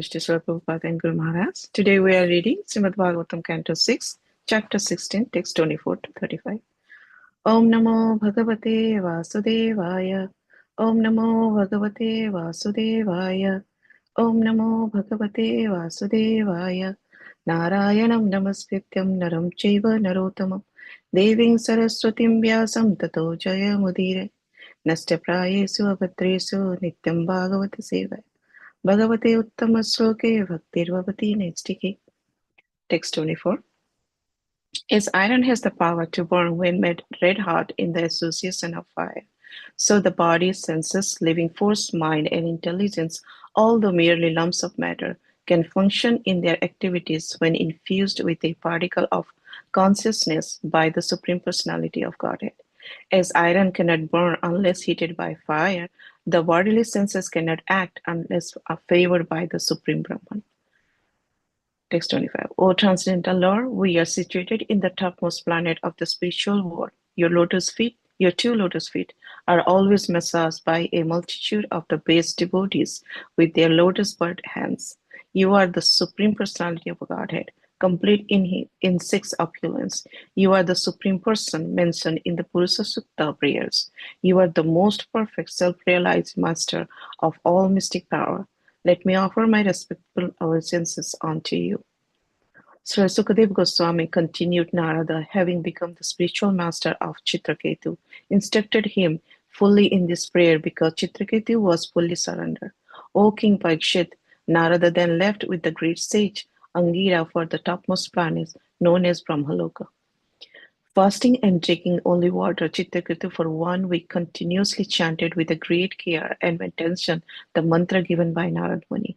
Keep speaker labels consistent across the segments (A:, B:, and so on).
A: Srila Prabhupada and Guru Maharaj. Today we are reading Srimad Bhagavatam Canto 6, Chapter 16, text 24 to 35. Om Namo Bhagavate Vasudevaya. Om Namo Bhagavate Vasudevaya. Om Namo Bhagavate Vasudevaya. Narayanam Namaskrityam Naram Chaiva Narottamam Deving Saraswatim Vyasam Tato Jaya Mudire Nastya Prayesu Abhadresu Nityam Bhagavata Seva Bhagavate Uttama Sloke Bhaktirvavati Nestike. Text 24. As iron has the power to burn when made red hot in the association of fire, so the body, senses, living force, mind, and intelligence, although merely lumps of matter, can function in their activities when infused with a particle of consciousness by the Supreme Personality of Godhead. As iron cannot burn unless heated by fire, the bodily senses cannot act unless favored by the Supreme Brahman. Text 25. O Transcendental Lord, we are situated in the topmost planet of the spiritual world. Your two lotus feet, are always massaged by a multitude of the base devotees with their lotus bird hands. You are the Supreme Personality of Godhead, complete in six opulence. You are the Supreme Person mentioned in the Purusha Sukta prayers. You are the most perfect self-realized master of all mystic power. Let me offer my respectful obeisances unto you. Sri Sukadeva Goswami continued. Narada, having become the spiritual master of Chitraketu, instructed him fully in this prayer because Chitraketu was fully surrendered. O King Parikshit, Narada then left with the great sage Angira for the topmost planet known as Brahmaloka. Fasting and drinking only water, Chitraketu for 1 week continuously chanted with a great care and attention the mantra given by Narad Muni.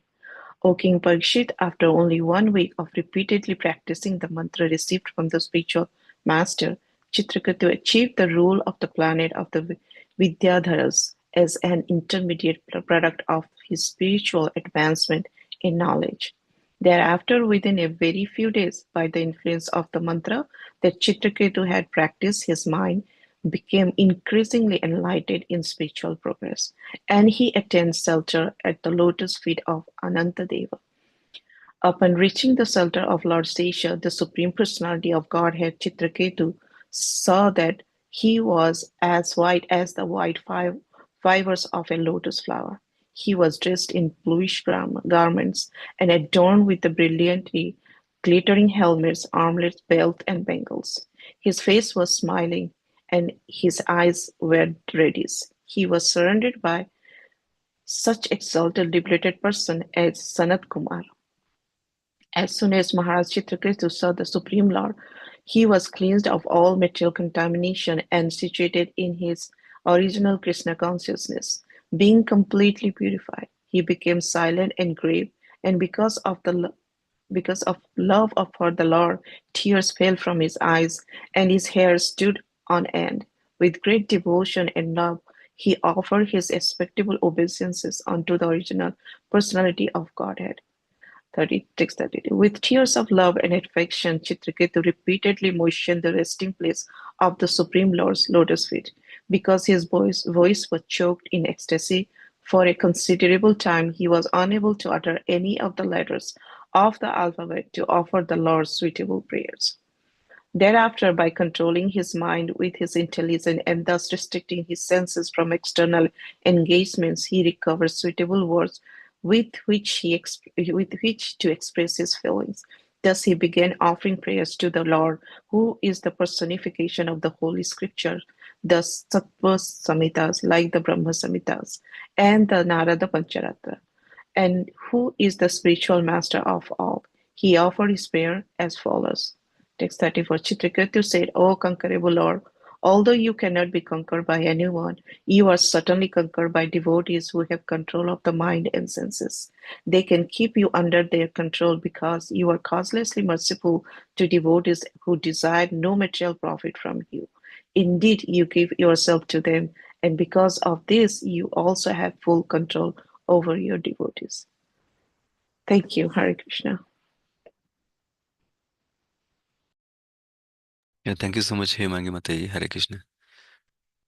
A: O King Parikshit, after only 1 week of repeatedly practicing the mantra received from the spiritual master, Chitraketu achieved the rule of the planet of the Vidyadharas as an intermediate product of his spiritual advancement in knowledge. Thereafter, within a very few days, by the influence of the mantra that Chitraketu had practiced, his mind became increasingly enlightened in spiritual progress, and he attained shelter at the lotus feet of Anantadeva. Upon reaching the shelter of Lord Sesha, the Supreme Personality of Godhead, Chitraketu saw that he was as white as the white fibers of a lotus flower. He was dressed in bluish garments and adorned with the brilliantly glittering helmets, armlets, belt, and bangles. His face was smiling, and his eyes were reddish. He was surrounded by such exalted, liberated person as Sanat Kumar. As soon as Maharaj Chitraketu saw the Supreme Lord, he was cleansed of all material contamination and situated in his original Krishna consciousness. Being completely purified, he became silent and grave, and because of love for the Lord, tears fell from his eyes, and his hair stood on end. With great devotion and love, he offered his respectable obeisances unto the original personality of Godhead. 32. With tears of love and affection, Chitraketu repeatedly moistened the resting place of the Supreme Lord's lotus feet. Because his voice was choked in ecstasy for a considerable time, he was unable to utter any of the letters of the alphabet to offer the Lord suitable prayers. Thereafter, by controlling his mind with his intelligence and thus restricting his senses from external engagements, he recovered suitable words with which to express his feelings. Thus he began offering prayers to the Lord, who is the personification of the Holy Scripture, the Sattva Samhitas, like the Brahma Samhitas, and the Narada Pancharatra, and who is the spiritual master of all. He offered his prayer as follows. Text 34. Chitraketu said, O conquerable Lord, although you cannot be conquered by anyone, you are certainly conquered by devotees who have control of the mind and senses. They can keep you under their control because you are causelessly merciful to devotees who desire no material profit from you. Indeed, you give yourself to them, and because of this, you also have full control over your devotees. Thank you, Hare Krishna.
B: Yeah, thank you so much, Hemangi Mataji. Hare Krishna.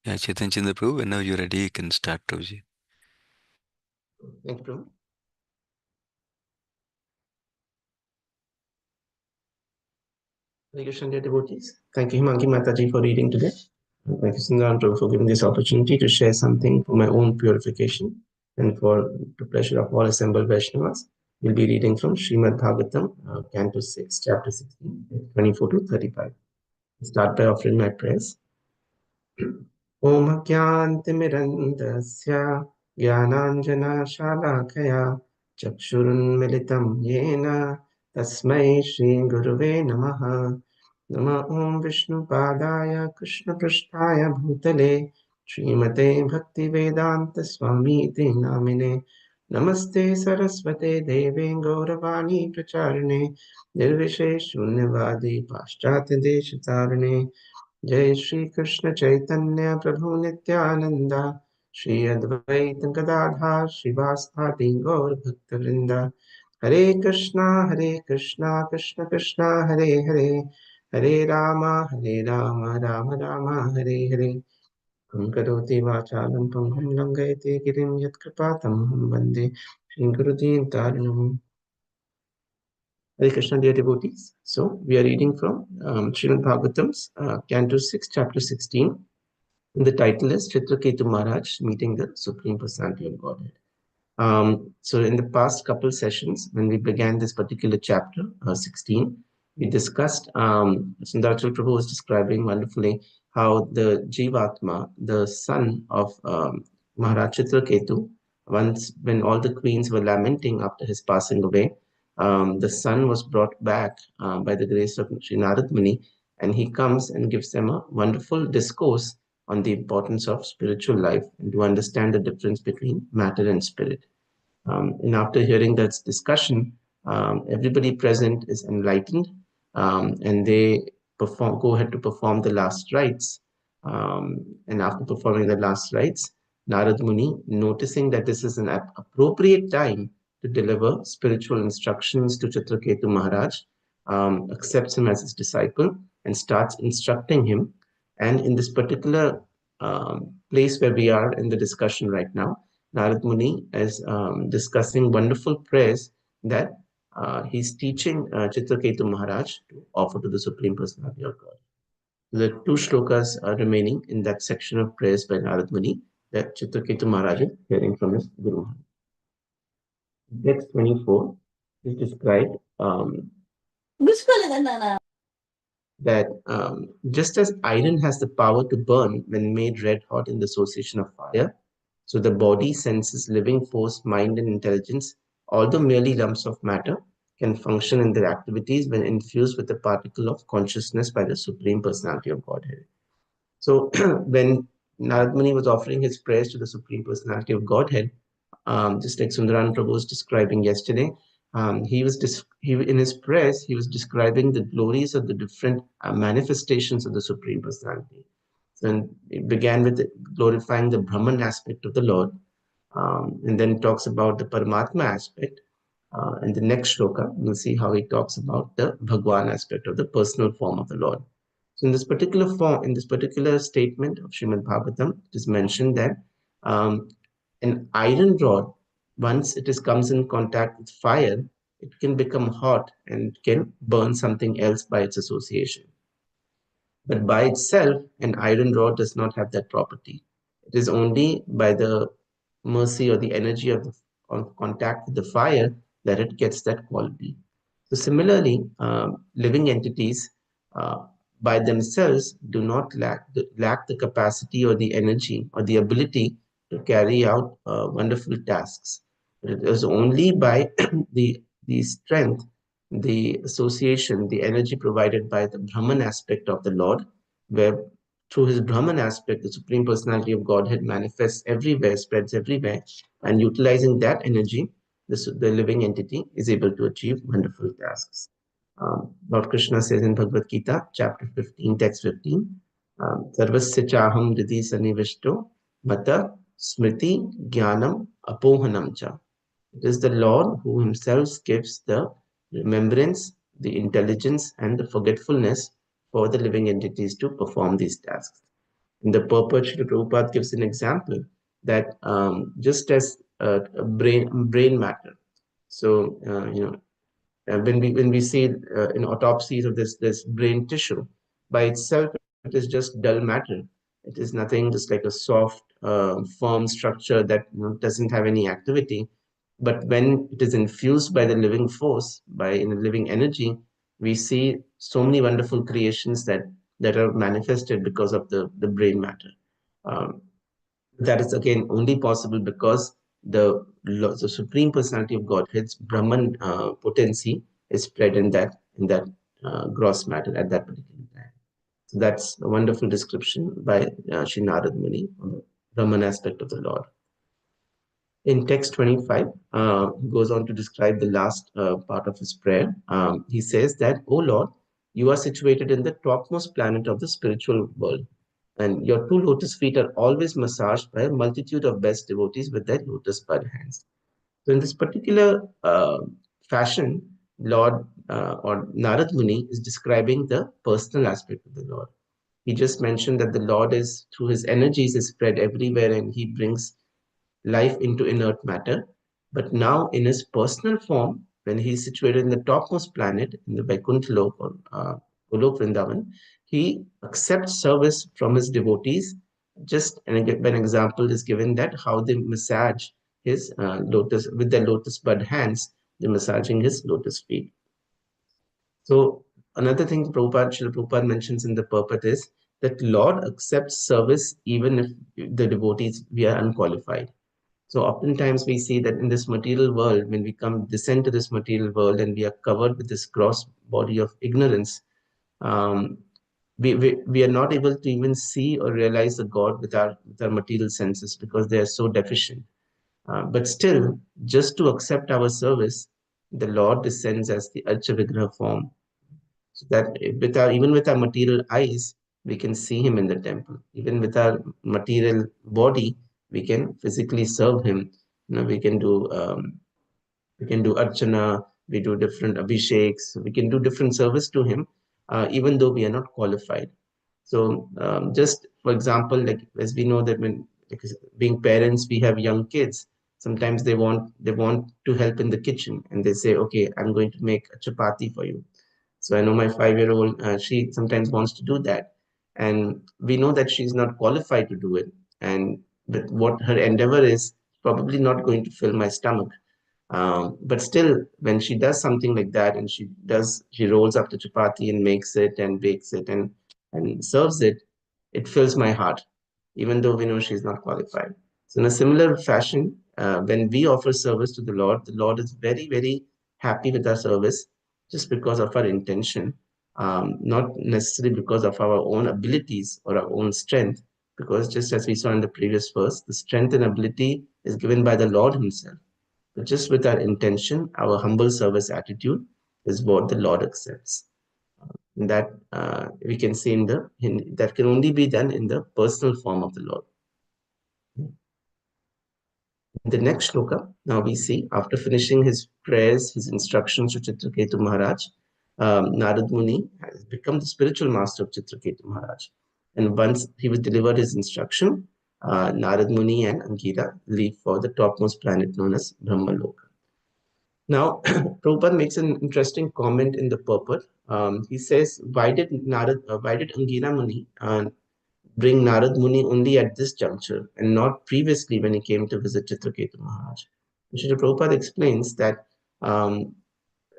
B: Yeah, Chaitanya Chandra Prabhu, whenever you're ready, you can start, Prabhuji.
C: Thank you, Prabhu. Hare Krishna, dear devotees. Thank you, Himangi Mataji, for reading today. And thank you, Sundaram Prabhu, for giving this opportunity to share something for my own purification and for the pleasure of all assembled Vaishnavas. We'll be reading from Srimad Bhagavatam, Canto 6, Chapter 16, 24 to 35. I'll start by offering my prayers. ॐ अज्ञानतिमिरन्धस्य ज्ञानाञ्जनशालाकया चक्षुरुन्मिलितं येन तस्मै श्रीगुरुवे नमः। नमः ॐ विष्णुपादाय कृष्णपृष्ठाय भूतले श्रीमते भक्तिवेदान्तस्वामीति नामिने। नमस्ते सरस्वते देवे गौरवाणी प्रचारिणे निर्विशेषशून्यवादी पाश्चात्यदेशतारिणे। जय श्री कृष्ण चैतन्य प्रभु नित्यानंद श्री अद्वैत गदाधर श्रीवासादि गौर भक्तवृंद। हरे कृष्णा कृष्ण कृष्णा हरे हरे, हरे राम राम राम हरे हरे। करोति वाचालं पंगुं लंघयते गिरिं यत्कृपातमहं वन्दे श्रीगुरुदीनतारिणम्। Hare Krishna, dear devotees. So, we are reading from Srimad Bhagavatam's Canto 6, Chapter 16. And the title is Chitraketu Maharaj Meeting the Supreme Personality of Godhead. So, in the past couple sessions, when we began this particular chapter, 16, we discussed, Sundarachal Prabhu was describing wonderfully how the Jivatma, the son of Maharaj Chitraketu, once when all the queens were lamenting after his passing away, the son was brought back by the grace of Sri Narad Muni, and he comes and gives them a wonderful discourse on the importance of spiritual life and to understand the difference between matter and spirit. And after hearing that discussion, everybody present is enlightened, and they go ahead to perform the last rites. And after performing the last rites, Narad Muni, noticing that this is an appropriate time to deliver spiritual instructions to Chitraketu Maharaj, accepts him as his disciple and starts instructing him. And in this particular place where we are in the discussion right now, Narad Muni is discussing wonderful prayers that he's teaching Chitraketu Maharaj to offer to the Supreme Personality of God. The two shlokas are remaining in that section of prayers by Narad Muni that Chitraketu Maharaj is hearing from his Guru. Text 24 is described that just as iron has the power to burn when made red hot in the association of fire, so the body, senses, living force, mind, and intelligence, although merely lumps of matter, can function in their activities when infused with a particle of consciousness by the Supreme Personality of Godhead. So when Narad Muni was offering his prayers to the Supreme Personality of Godhead, just like Sundaran Prabhu was describing yesterday, in his prayers he was describing the glories of the different manifestations of the Supreme Personality. So it began with glorifying the Brahman aspect of the Lord, and then talks about the Paramatma aspect. In the next shloka, we'll see how he talks about the Bhagwan aspect of the personal form of the Lord. So in this particular form, in this particular statement of Srimad Bhagavatam, it is mentioned that an iron rod, once comes in contact with fire, it can become hot and can burn something else by its association. But by itself, an iron rod does not have that property. It is only by the mercy or the energy of the contact with the fire that it gets that quality. So similarly, living entities by themselves do not lack the capacity or the energy or the ability to carry out wonderful tasks. But it is only by the strength, the association, the energy provided by the Brahman aspect of the Lord, where through his Brahman aspect, the Supreme Personality of Godhead manifests everywhere, spreads everywhere, and utilizing that energy, the living entity is able to achieve wonderful tasks. Lord Krishna says in Bhagavad Gita, chapter 15, text 15, Sarvasya chaham hridi sanivishto mata smriti jnanam apohanam cha. It is the Lord who himself gives the remembrance, the intelligence, and the forgetfulness for the living entities to perform these tasks. In the purport, Srila Prabhupada gives an example that just as brain matter. So, when we see in autopsies of this brain tissue, by itself it is just dull matter. It is nothing, just like a soft, firm structure that doesn't have any activity. But when it is infused by the living force, by in a living energy, we see so many wonderful creations that are manifested because of the brain matter. Um, that is again only possible because the supreme personality of Godhead's Brahman potency is spread in that gross matter at that particular time. So that's a wonderful description by Sri Narad Muni on the Brahman aspect of the Lord. In text 25, he goes on to describe the last part of his prayer. He says that, "O Lord, you are situated in the topmost planet of the spiritual world, and your two lotus feet are always massaged by a multitude of best devotees with their lotus bud hands." So, in this particular fashion, Lord or Narad Muni is describing the personal aspect of the Lord. He just mentioned that the Lord is, through his energies, is spread everywhere and he brings life into inert matter. But now, in his personal form, when he is situated in the topmost planet, in the Vaikuntha Lok or Golok Vrindavan, he accepts service from his devotees. Just an example is given that how they massage his lotus with their lotus bud hands, they're massaging his lotus feet. So another thing Srila Prabhupada mentions in the purport is that Lord accepts service even if the devotees we are unqualified. So oftentimes we see that in this material world, when we descend to this material world and we are covered with this gross body of ignorance, um, we are not able to even see or realize the God with our material senses because they are so deficient. But still, just to accept our service, the Lord descends as the Archa Vigraha form, so that even with our material eyes, we can see him in the temple. Even with our material body, we can physically serve him. We can do archana, we do different abhisheks, we can do different service to him, even though we are not qualified. So just for example, like as we know that when, like, being parents, we have young kids. Sometimes they want to help in the kitchen, and they say, "Okay, I'm going to make a chapati for you." So I know my 5-year-old, she sometimes wants to do that. And we know that she's not qualified to do it. And but what her endeavor is probably not going to fill my stomach. But still, when she does something like that and she rolls up the chapati and makes it and bakes it and serves it, it fills my heart, even though we know she's not qualified. So in a similar fashion, when we offer service to the Lord is very, very happy with our service just because of our intention, not necessarily because of our own abilities or our own strength, because just as we saw in the previous verse, the strength and ability is given by the Lord himself. But just with our intention, our humble service attitude is what the Lord accepts. And that we can see that can only be done in the personal form of the Lord. In the next shloka, now we see after finishing his prayers, his instructions to Chitraketu Maharaj, Narad Muni has become the spiritual master of Chitraketu Maharaj. And once he was delivered his instruction, Narad Muni and Angira leave for the topmost planet known as Brahmaloka. Now, Prabhupada makes an interesting comment in the purport. He says, why did Angina Muni bring Narad Muni only at this juncture and not previously when he came to visit Chitraketu Maharaj? Srila Prabhupada explains that a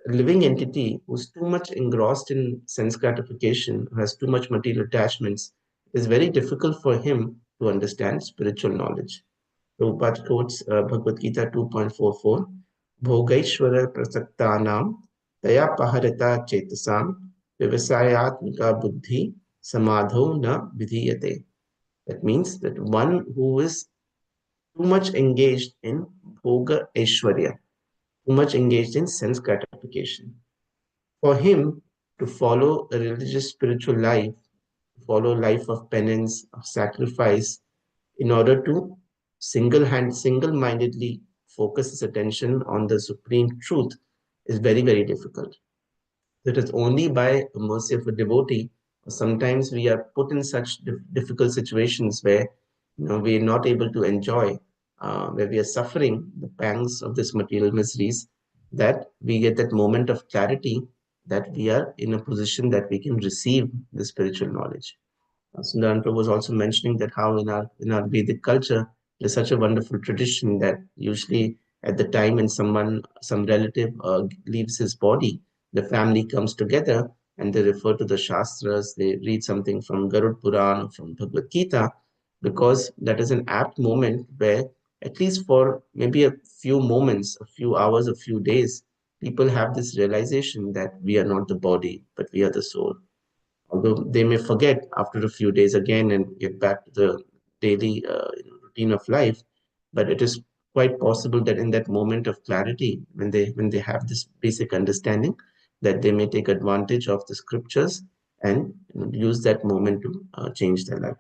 C: living entity who's too much engrossed in sense gratification, who has too much material attachments, is very difficult for him to understand spiritual knowledge. Prabhupada quotes Bhagavad Gita 2.44, Bhogaishvara prasaktanam taya paharita chetasam vivasayatmika buddhi samadho na vidhiyate. That means that one who is too much engaged in bhoga aishwarya, too much engaged in sense gratification. For him to follow a religious spiritual life, follow life of penance, of sacrifice, in order to single-mindedly focus his attention on the supreme truth is very, very difficult. It is only by the mercy of a devotee. Sometimes we are put in such difficult situations where we are not able to enjoy, where we are suffering the pangs of this material miseries. that we get that moment of clarity that we are in a position that we can receive the spiritual knowledge. Sundaran Prabhu was also mentioning that how in our Vedic culture, there's such a wonderful tradition that usually at the time when some relative leaves his body, the family comes together and they refer to the Shastras, they read something from Garud Puran or from Bhagavad Gita, because that is an apt moment where, at least for maybe a few moments, a few hours, a few days, people have this realization that we are not the body, but we are the soul, although they may forget after a few days again and get back to the daily routine of life. But it is quite possible that in that moment of clarity, when they have this basic understanding, that they may take advantage of the scriptures and use that moment to change their life.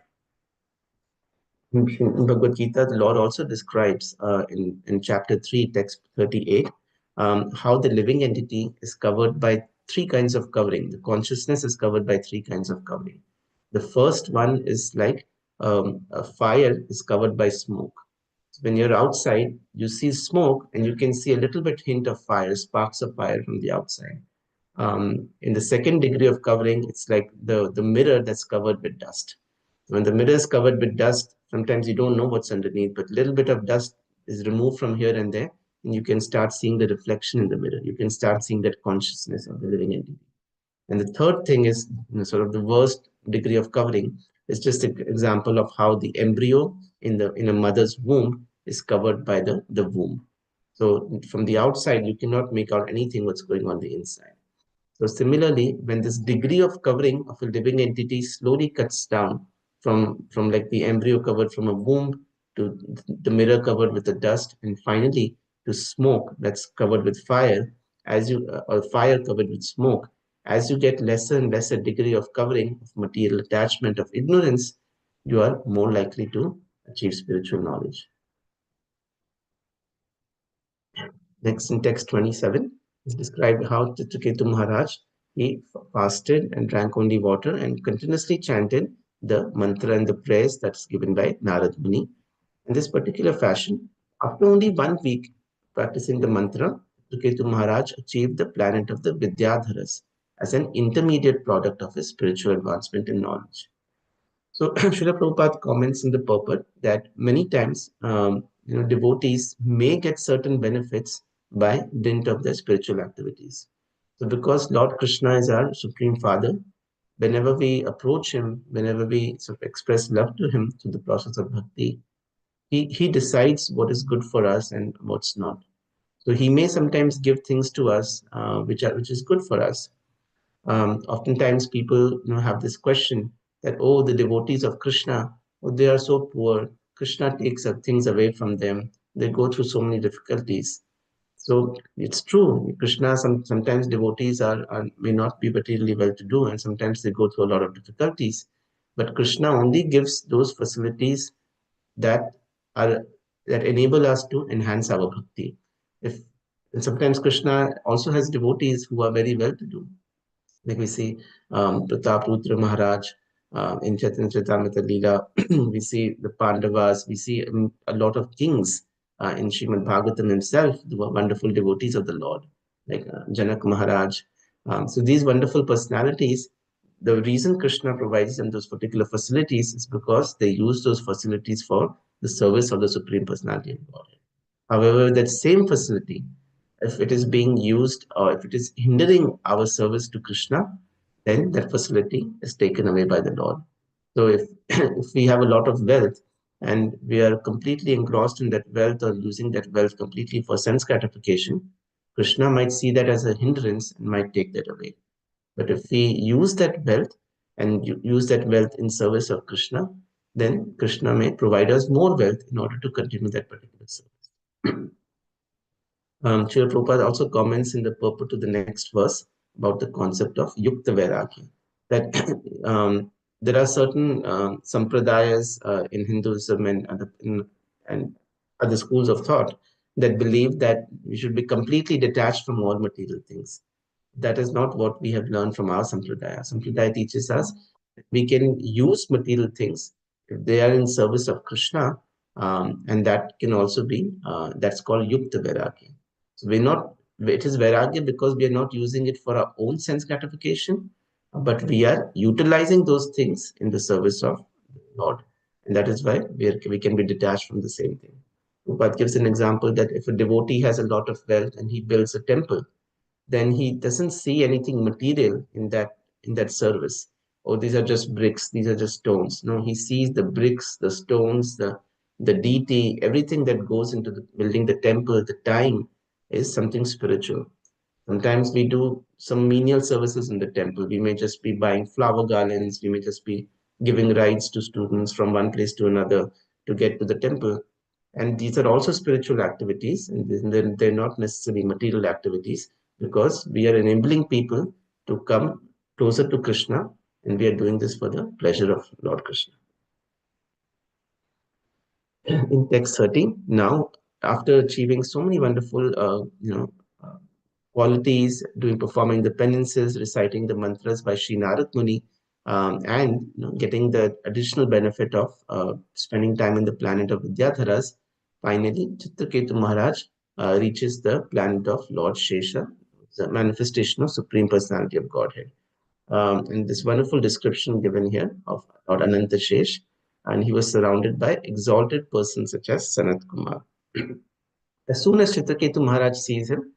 C: In Bhagavad Gita, the Lord also describes in chapter 3, text 38, how the living entity is covered by three kinds of covering. The consciousness is covered by three kinds of covering. The first one is like a fire is covered by smoke. So when you're outside, you see smoke and you can see a little bit hint of fire, sparks of fire from the outside. In the second degree of covering, it's like the mirror that's covered with dust. When the mirror is covered with dust, sometimes you don't know what's underneath, but a little bit of dust is removed from here and there, and you can start seeing the reflection in the mirror. You can start seeing that consciousness of the living entity. And the third thing is, sort of the worst degree of covering is just an example of how the embryo in a mother's womb is covered by the womb. So from the outside, you cannot make out anything what's going on the inside. So similarly, when this degree of covering of a living entity slowly cuts down from like the embryo covered from a womb to the mirror covered with the dust, and finally to smoke that's covered with fire, or fire covered with smoke, as you get lesser and lesser degree of covering of material attachment of ignorance, you are more likely to achieve spiritual knowledge. Next, in text 27, is described how Chitraketu Maharaj, he fasted and drank only water and continuously chanted the mantra and the prayers that's given by Narad Muni. In this particular fashion, after only 1 week practicing the mantra, Chitraketu Maharaj achieved the planet of the Vidyadharas as an intermediate product of his spiritual advancement in knowledge. So Srila Prabhupada comments in the purport that many times devotees may get certain benefits by dint of their spiritual activities. So because Lord Krishna is our Supreme Father, whenever we approach him, whenever we sort of express love to him through the process of bhakti, he decides what is good for us and what's not. So he may sometimes give things to us which is good for us. Oftentimes people have this question that, oh, the devotees of Krishna, oh, they are so poor. Krishna takes things away from them. They go through so many difficulties. So it's true. Krishna, sometimes devotees may not be materially well to do, and sometimes they go through a lot of difficulties. But Krishna only gives those facilities that are that enable us to enhance our bhakti. If and sometimes Krishna also has devotees who are very well to do, like we see Pratap Rudra Maharaj in Chaitanya Charitamrita Leela. We see the Pandavas. We see a lot of kings in Srimad Bhagavatam himself, the wonderful devotees of the Lord, like Janak Maharaj. So these wonderful personalities, the reason Krishna provides them those particular facilities is because they use those facilities for the service of the Supreme Personality of God. However, that same facility, if it is being used or if it is hindering our service to Krishna, then that facility is taken away by the Lord. So if if we have a lot of wealth and we are completely engrossed in that wealth or using that wealth completely for sense gratification, Krishna might see that as a hindrance and might take that away. But if we use that wealth and use that wealth in service of Krishna, then Krishna may provide us more wealth in order to continue that particular service. Srila Prabhupada also comments in the purport to the next verse about the concept of Yukta Vairagya. That there are certain sampradayas in Hinduism and other schools of thought that believe that we should be completely detached from all material things. That is not what we have learned from our sampradaya. Sampradaya teaches us that we can use material things if they are in service of Krishna, and that can also be that's called Yukta Vairagya. So It is Vairagya because we are not using it for our own sense gratification, but we are utilizing those things in the service of the Lord. And that is why we can be detached from the same thing. Prabhupada gives an example that if a devotee has a lot of wealth and he builds a temple, then he doesn't see anything material in that service. Oh, these are just bricks, these are just stones. No, he sees the bricks, the stones, the deity, everything that goes into the building the temple, the time is something spiritual. Sometimes we do some menial services in the temple. We may just be buying flower garlands, we may just be giving rides to students from one place to another to get to the temple. And these are also spiritual activities, and then they're not necessarily material activities because we are enabling people to come closer to Krishna, and we are doing this for the pleasure of Lord Krishna. In text 13, now after achieving so many wonderful, uh, qualities, performing the penances, reciting the mantras by Sri Narad Muni, and getting the additional benefit of spending time in the planet of Vidyadharas, finally Chitraketu Maharaj reaches the planet of Lord Shesha, the manifestation of Supreme Personality of Godhead. And this wonderful description given here of Lord Ananta Shesh, and he was surrounded by exalted persons such as Sanat Kumar. As soon as Chitraketu Maharaj sees him,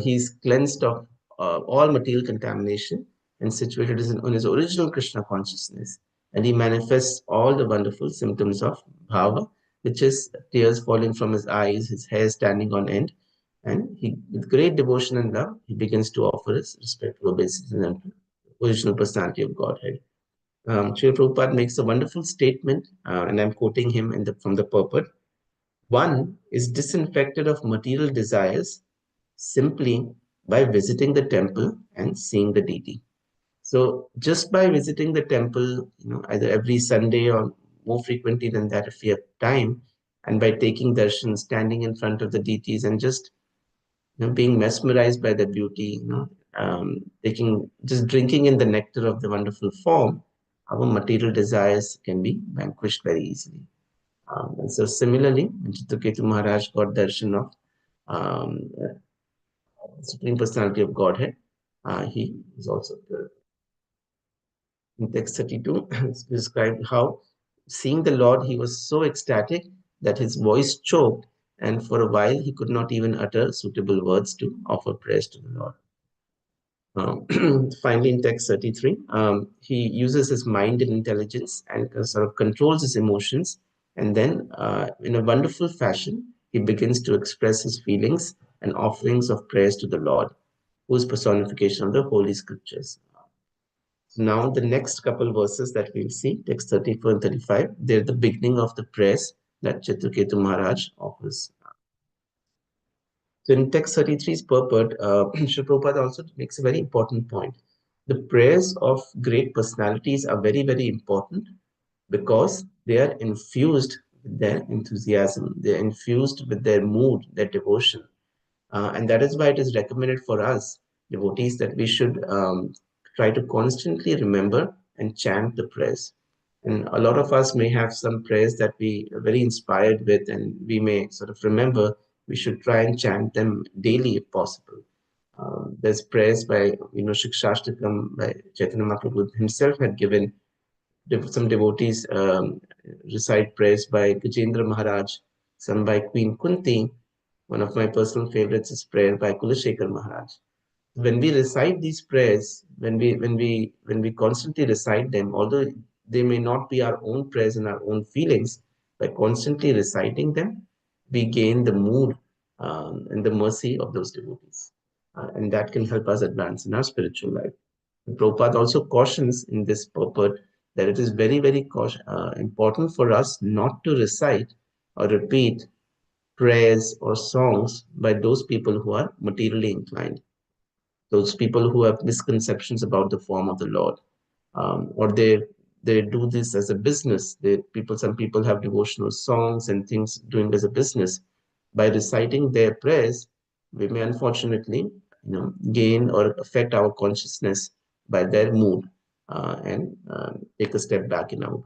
C: he's cleansed of all material contamination and situated on his original Krishna consciousness. And he manifests all the wonderful symptoms of bhava, which is tears falling from his eyes, his hair standing on end. And he, with great devotion and love, he begins to offer his respectful obeisance and original personality of Godhead. Srila Prabhupada makes a wonderful statement, and I'm quoting him from the purport. One is disinfected of material desires simply by visiting the temple and seeing the deity. So just by visiting the temple, either every Sunday or more frequently than that if we have time, and by taking darshan, standing in front of the deities and just being mesmerized by the beauty, just drinking in the nectar of the wonderful form, our material desires can be vanquished very easily. And so similarly, when Chitraketu Maharaj got darshan of Supreme Personality of Godhead, he is also in text 32 it's described how seeing the Lord, he was so ecstatic that his voice choked, and for a while he could not even utter suitable words to offer praise to the Lord. Finally, in text 33, he uses his mind and intelligence and sort of controls his emotions. And then, in a wonderful fashion, he begins to express his feelings and offerings of praise to the Lord, who is personification of the Holy Scriptures. Now, the next couple verses that we'll see, text 34 and 35, they're the beginning of the prayers that Chitraketu Maharaj offers. So in text 33's purport, Srila Prabhupada also makes a very important point. The prayers of great personalities are very, very important because they are infused with their enthusiasm, they're infused with their mood, their devotion. And that is why it is recommended for us, devotees, that we should try to constantly remember and chant the prayers. And a lot of us may have some prayers that we are very inspired with, and we may sort of remember. We should try and chant them daily if possible. There's prayers by, Shikshashtakam by Chaitanya Mahaprabhu himself had given. Some devotees recite prayers by Gajendra Maharaj, some by Queen Kunti. One of my personal favorites is prayer by Kulashekar Maharaj. When we recite these prayers, when we constantly recite them, although they may not be our own prayers and our own feelings, by constantly reciting them, we gain the mood and the mercy of those devotees, and that can help us advance in our spiritual life. Prabhupada also cautions in this purport that it is very, very important for us not to recite or repeat prayers or songs by those people who are materially inclined, those people who have misconceptions about the form of the Lord, or they do this as a business. Some people have devotional songs and things doing as a business. By reciting their prayers, we may unfortunately, gain or affect our consciousness by their mood, and take a step back in our.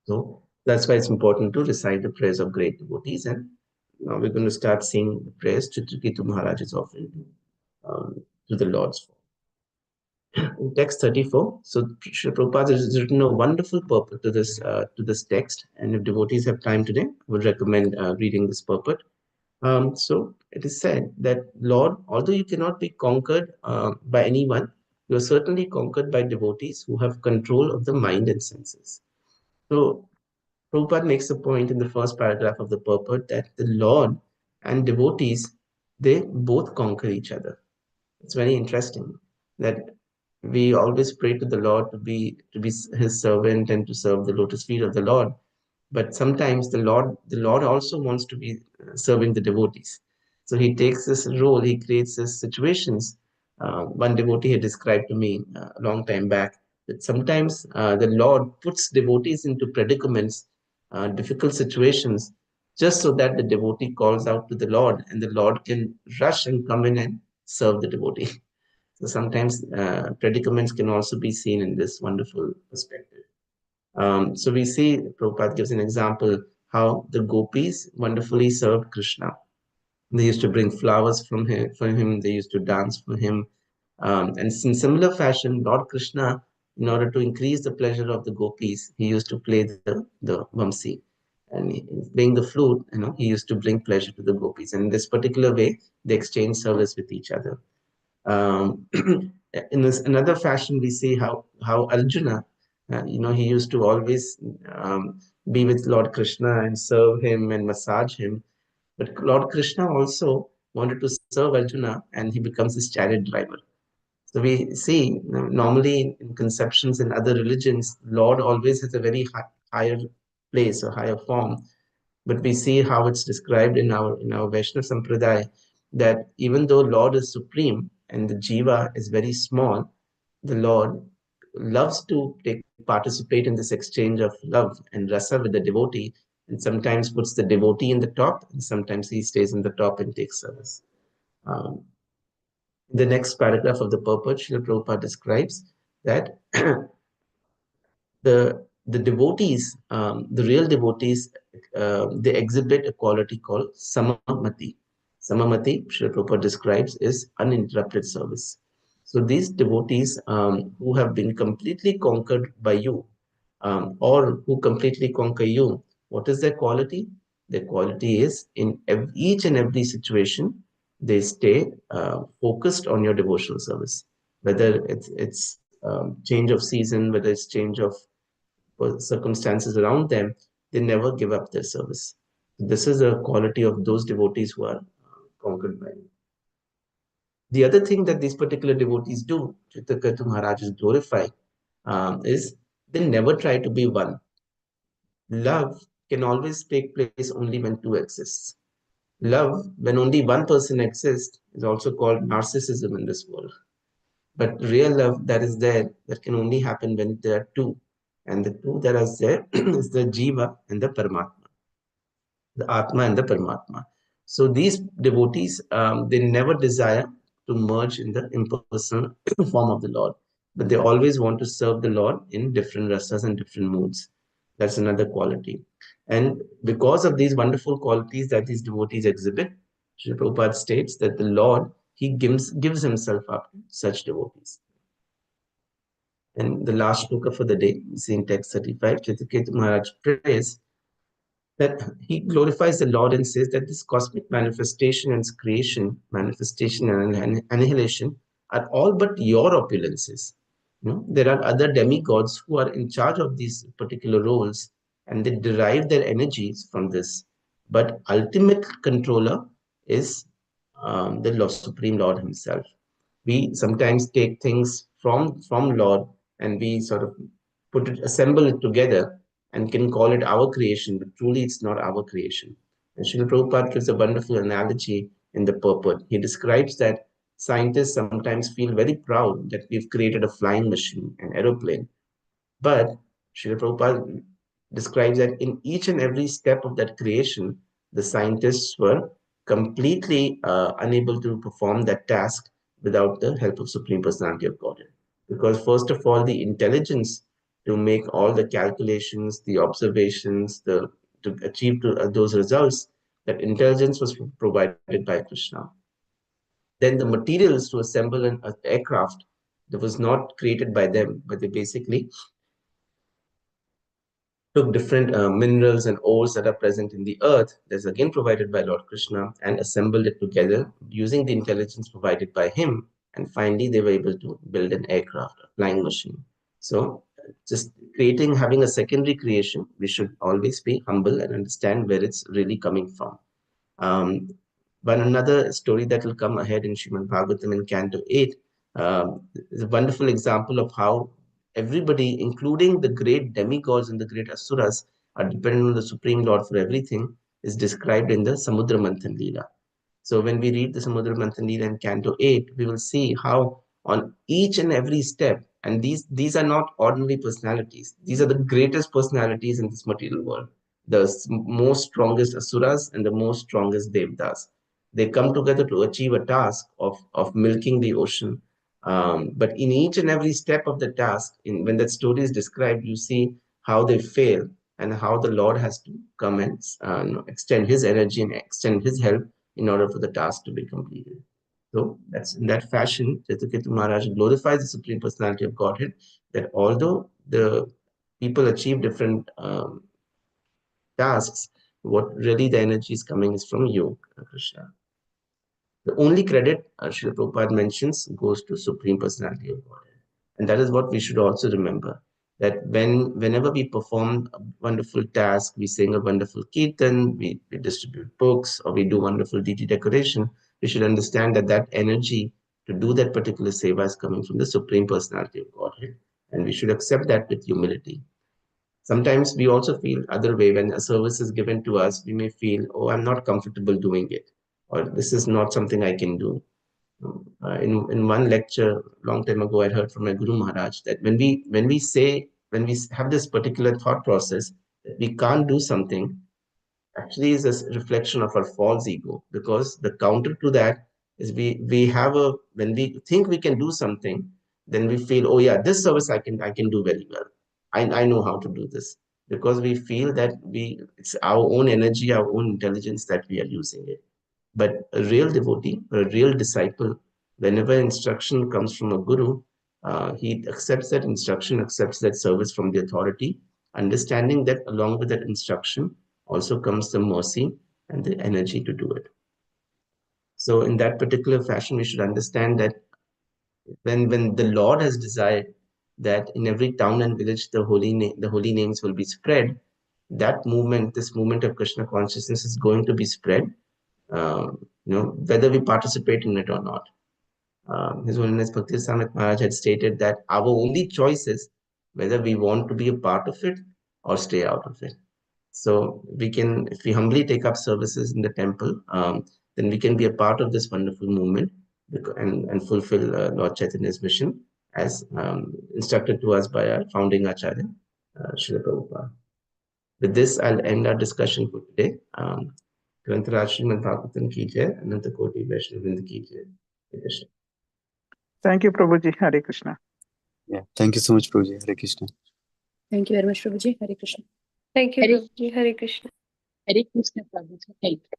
C: So that's why it's important to recite the prayers of great devotees and Now we're going to start seeing the prayers Chitraketu Maharaj is offering to the Lord's form. In text 34, so Srila Prabhupada has written a wonderful purport to this text, and if devotees have time today, I would recommend reading this purport. So it is said that, Lord, although you cannot be conquered by anyone, you are certainly conquered by devotees who have control of the mind and senses. So Prabhupada makes a point in the first paragraph of the purport that the Lord and devotees, they both conquer each other. It's very interesting that we always pray to the Lord to be His servant and to serve the lotus feet of the Lord. But sometimes the Lord also wants to be serving the devotees. So He takes this role. He creates these situations. One devotee had described to me a long time back that sometimes the Lord puts devotees into predicaments, difficult situations, just so that the devotee calls out to the Lord, and the Lord can rush and come in and serve the devotee. So sometimes predicaments can also be seen in this wonderful perspective. So we see Prabhupada gives an example how the gopis wonderfully served Krishna. They used to bring flowers for him. They used to dance for him. And in similar fashion, Lord Krishna, in order to increase the pleasure of the gopis, he used to play the vamsi. And playing the flute, he used to bring pleasure to the gopis. And in this particular way, they exchanged service with each other. In this another fashion, we see how Arjuna, he used to always be with Lord Krishna and serve him and massage him. But Lord Krishna also wanted to serve Arjuna, and he becomes his chariot driver. So we see normally in conceptions in other religions, Lord always has a very higher place or higher form. But we see how it's described in our Vaishnava Sampradaya that even though Lord is supreme and the jiva is very small, the Lord loves to participate in this exchange of love and rasa with the devotee, and sometimes puts the devotee in the top, and sometimes he stays in the top and takes service. In the next paragraph of the purport, Srila Prabhupada describes that the devotees, the real devotees, they exhibit a quality called samamati. Samamati, Srila Prabhupada describes, is uninterrupted service. So these devotees who have been completely conquered by you, or who completely conquer you, what is their quality? Their quality is in each and every situation, they stay focused on your devotional service. Whether it's change of season, whether it's change of circumstances around them, they never give up their service. This is a quality of those devotees who are conquered by you. The other thing that these particular devotees do, Chitraketu Maharaj is glorified, is they never try to be one. Love can always take place only when two exists. Love, when only one person exists, is also called narcissism in this world. But real love that is there, that can only happen when there are two. And the two that are there is the Jiva and the Paramatma, the Atma and the Paramatma. So these devotees, they never desire to merge in the impersonal form of the Lord, but they always want to serve the Lord in different rasas and different moods. That's another quality. And because of these wonderful qualities that these devotees exhibit, Srila Prabhupada states that the Lord, he gives himself up to such devotees. And the last shloka for the day, we see in text 35, Chitraketu Maharaj prays that he glorifies the Lord and says that this cosmic manifestation and creation, manifestation and annihilation are all but your opulences. There are other demigods who are in charge of these particular roles, and they derive their energies from this. But ultimate controller is the Supreme Lord himself. We sometimes take things from Lord, and we sort of assemble it together and can call it our creation, but truly it's not our creation. And Srila Prabhupada gives a wonderful analogy in the purport. He describes that scientists sometimes feel very proud that we've created a flying machine, an aeroplane. But Srila Prabhupada describes that in each and every step of that creation, the scientists were completely unable to perform that task without the help of Supreme Personality of Godhead. Because first of all, the intelligence to make all the calculations, the observations, to achieve those results That intelligence was provided by Krishna. Then the materials to assemble an aircraft that was not created by them, but they basically took different minerals and ores that are present in the earth, that's again provided by Lord Krishna, and assembled it together using the intelligence provided by him. And finally, they were able to build an aircraft, a flying machine. So just having a secondary creation, we should always be humble and understand where it's really coming from. But another story that will come ahead in Srimad Bhagavatam in Canto 8 is a wonderful example of how everybody, including the great demigods and the great asuras, are dependent on the Supreme Lord for everything, is described in the Samudra Manthan Leela. So when we read the Samudra Manthan Leela in Canto 8, we will see how on each and every step, and these are not ordinary personalities, these are the greatest personalities in this material world, the most strongest asuras and the most strongest devdas. They come together to achieve a task of milking the ocean. But in each and every step of the task, when that story is described, you see how they fail and how the Lord has to come and extend his energy and extend his help in order for the task to be completed. So that's in that fashion, Jataketu Maharaj glorifies the Supreme Personality of Godhead, that although the people achieve different tasks, what really the energy is coming is from you, Krishna. The only credit Srila Prabhupada mentions goes to Supreme Personality of Godhead. And that is what we should also remember, that whenever we perform a wonderful task, we sing a wonderful kirtan, we distribute books, or we do wonderful deity decoration, we should understand that that energy to do that particular seva is coming from the Supreme Personality of Godhead. And we should accept that with humility. Sometimes we also feel other way when a service is given to us, we may feel, oh, I'm not comfortable doing it, or this is not something I can do. In one lecture long time ago, I heard from my Guru Maharaj that when we have this particular thought process that we can't do something, actually is a reflection of our false ego, because the counter to that is when we think we can do something, then we feel, oh yeah, this service I can do very well. I know how to do this, because we feel that it's our own energy, our own intelligence that we are using it. But a real devotee, or a real disciple, whenever instruction comes from a guru, he accepts that instruction, accepts that service from the authority, understanding that along with that instruction also comes the mercy and the energy to do it. So in that particular fashion, we should understand that when the Lord has desired that in every town and village the holy names will be spread, that movement, this movement of Krishna consciousness is going to be spread, whether we participate in it or not. His Holiness Bhakti Samit Maharaj had stated that our only choice is whether we want to be a part of it or stay out of it. So we can, if we humbly take up services in the temple, then we can be a part of this wonderful movement and fulfill Lord Chaitanya's mission as instructed to us by our founding Acharya, Srila Prabhupada. With this, I'll end our discussion for today. Grantaraj Srimad Bhagavatam ki jai, Ananta Koti Vaishnavinda ki jai.
D: Thank you, Prabhuji. Hare Krishna.
B: Yeah. Thank you so much, Prabhuji. Hare Krishna.
E: Thank you very much, Prabhuji. Hare Krishna.
F: Thank you, Prabhuji. Hare Krishna.
G: Hare Krishna, Prabhuji. Thank you.